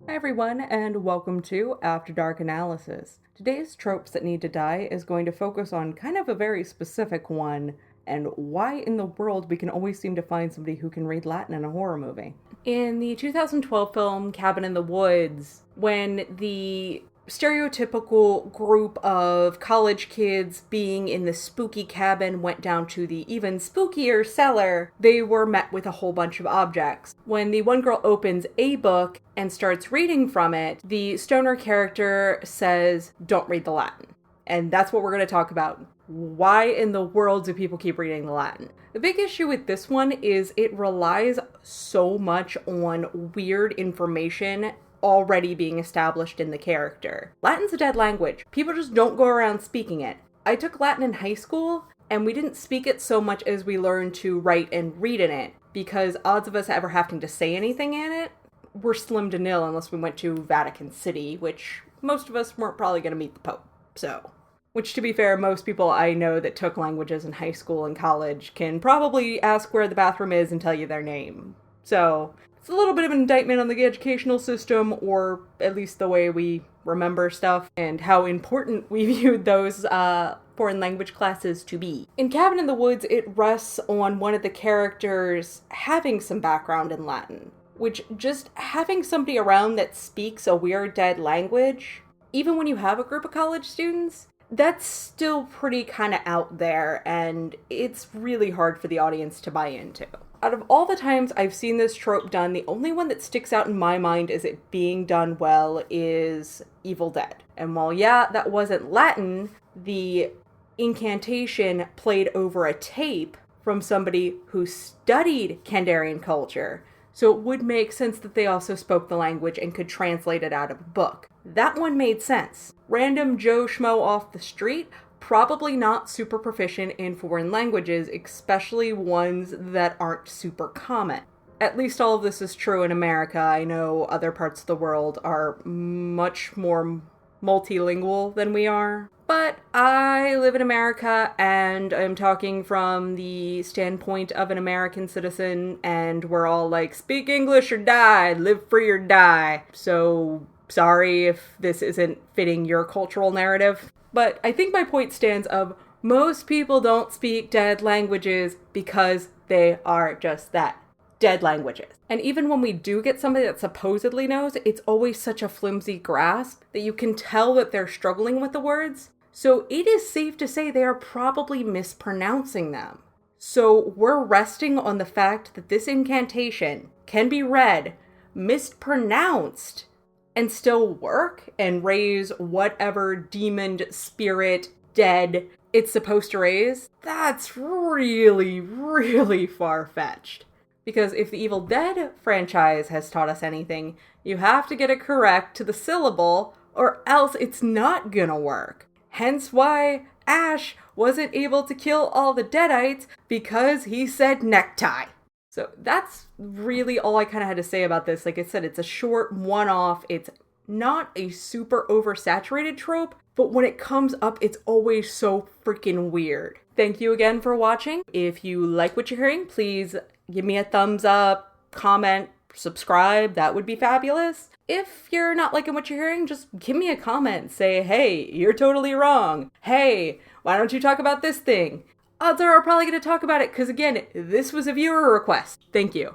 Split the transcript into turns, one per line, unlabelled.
Hi everyone, and welcome to After Dark Analysis. Today's Tropes That Need to Die is going to focus on kind of a very specific one, and why in the world we can always seem to find somebody who can read Latin in a horror movie. In the 2012 film Cabin in the Woods, when the stereotypical group of college kids being in the spooky cabin went down to the even spookier cellar, they were met with a whole bunch of objects. When the one girl opens a book and starts reading from it, the stoner character says, "Don't read the Latin." And that's what we're going to talk about. Why in the world do people keep reading the Latin? The big issue with this one is it relies so much on weird information already being established in the character. Latin's a dead language. People just don't go around speaking it. I took Latin in high school, and we didn't speak it so much as we learned to write and read in it, because odds of us ever having to say anything in it were slim to nil unless we went to Vatican City, which most of us weren't probably going to meet the Pope. Which, to be fair, most people I know that took languages in high school and college can probably ask where the bathroom is and tell you their name. So it's a little bit of an indictment on the educational system, or at least the way we remember stuff, and how important we viewed those foreign language classes to be. In Cabin in the Woods, it rests on one of the characters having some background in Latin, which just having somebody around that speaks a weird dead language, even when you have a group of college students, that's still pretty kind of out there, and it's really hard for the audience to buy into. Out of all the times I've seen this trope done, the only one that sticks out in my mind as it being done well is Evil Dead. And while, yeah, that wasn't Latin, the incantation played over a tape from somebody who studied Kandarian culture, so it would make sense that they also spoke the language and could translate it out of a book. That one made sense. Random Joe Schmo off the street, probably not super proficient in foreign languages, especially ones that aren't super common. At least all of this is true in America. I know other parts of the world are much more multilingual than we are. But I live in America, and I'm talking from the standpoint of an American citizen, and we're all like, speak English or die, live free or die. So sorry if this isn't fitting your cultural narrative. But I think my point stands of most people don't speak dead languages because they are just that, dead languages. And even when we do get somebody that supposedly knows, it's always such a flimsy grasp that you can tell that they're struggling with the words. So it is safe to say they are probably mispronouncing them. So we're resting on the fact that this incantation can be read, mispronounced, and still work and raise whatever demon, spirit, dead it's supposed to raise. That's really, really far-fetched. Because if the Evil Dead franchise has taught us anything, you have to get it correct to the syllable, or else it's not gonna work. Hence why Ash wasn't able to kill all the Deadites, because he said necktie. So that's really all I kind of had to say about this. Like I said, it's a short one-off. It's not a super oversaturated trope, but when it comes up, it's always so freaking weird. Thank you again for watching. If you like what you're hearing, please give me a thumbs up, comment, subscribe. That would be fabulous. If you're not liking what you're hearing, just give me a comment. Say, hey, you're totally wrong. Hey, why don't you talk about this thing? Odds are I'm probably going to talk about it because, again, this was a viewer request. Thank you.